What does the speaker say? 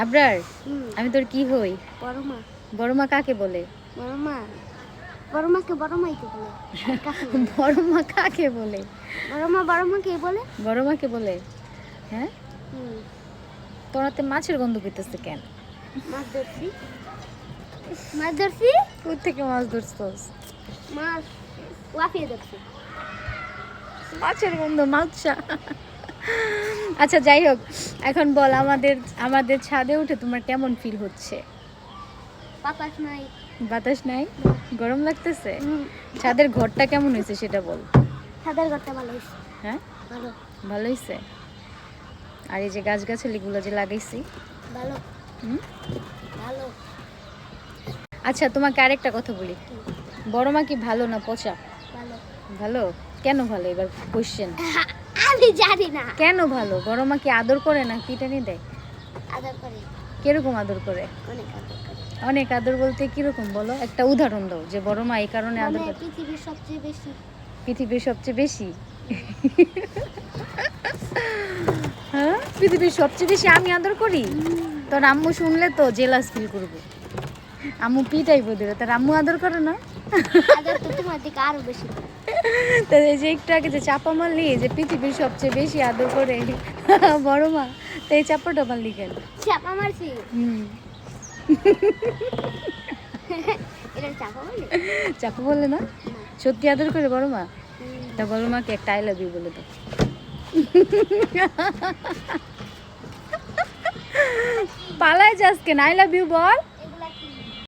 আবরার, আমি তোর কি হই? বড় মা। বড় মা কাকে বলে? বড় মা, বড় মাকে বড় মাই তো বলে। বড় মা কাকে বলে? বড় মাকে বলে। বড় মাকে বলে? হ্যাঁ, হুম। তোর হাতে মাছের গন্ধ পেতেছে কেন? মাছ ধরছি। মাছ ধরছি। কোথা থেকে মাছ ধরছস? মাছ লাফিয়ে ধরছি। মাছের গন্ধ, মাছা। আচ্ছা যাই হোক, এখন বল আমাদের আমাদের ছাদে উঠে তোমার কেমন ফিল হচ্ছে? বাতাস নাই। বাতাস নাই? গরম লাগতেছে? ছাদের ঘরটা কেমন হয়েছে সেটা বল। ছাদের ঘরটা ভালো হয়েছে। হ্যাঁ, ভালো। ভালো হয়েছে। আর এই যে গাছগাছালিগুলো যে লাগাইছি, ভালো। হুম, ভালো। আচ্ছা তোমাকে আরেকটা কথা বলি, বড় মা কি ভালো না পচা? ভালো। ভালো। কেন ভালো? এবার কোশ্চেন। আমি জানি না। কেন ভালো? বড় মা কি আদর করে না পিটানি দেয়? আদর করে। কিরকম আদর করে? অনেক আদর করে। অনেক আদর বলতে কিরকম বলো, একটা উদাহরণ দাও যে বড় মা এই কারণে আদর মানে করে। পৃথিবীর সবচেয়ে বেশি। পৃথিবীর সবচেয়ে বেশি? হ্যাঁ, পৃথিবীর সবচেয়ে বেশি আমি আদর করি? তোর আম্মু শুনলে তো জেলাস ফিল করবে, আম্মু পিটাইবো দিলে। তার আম্মু আদর করে না? আদর তো তোমার দিকে আরো বেশি করে। তো এই যে একটু আগে যে চাপা মারলি যে পৃথিবীর সবচেয়ে বেশি আদর করে বড় মা, তো এই চাপাটা মারলি কেন? চাপা মারছি। হুম, এটা চাপা বলে? চাপা বললে না? সত্যি আদর করে বড় মা? তা বড় মাকে একটা আই লাভ ইউ বলে দাও। পালায় যাস কেন? I love you ball.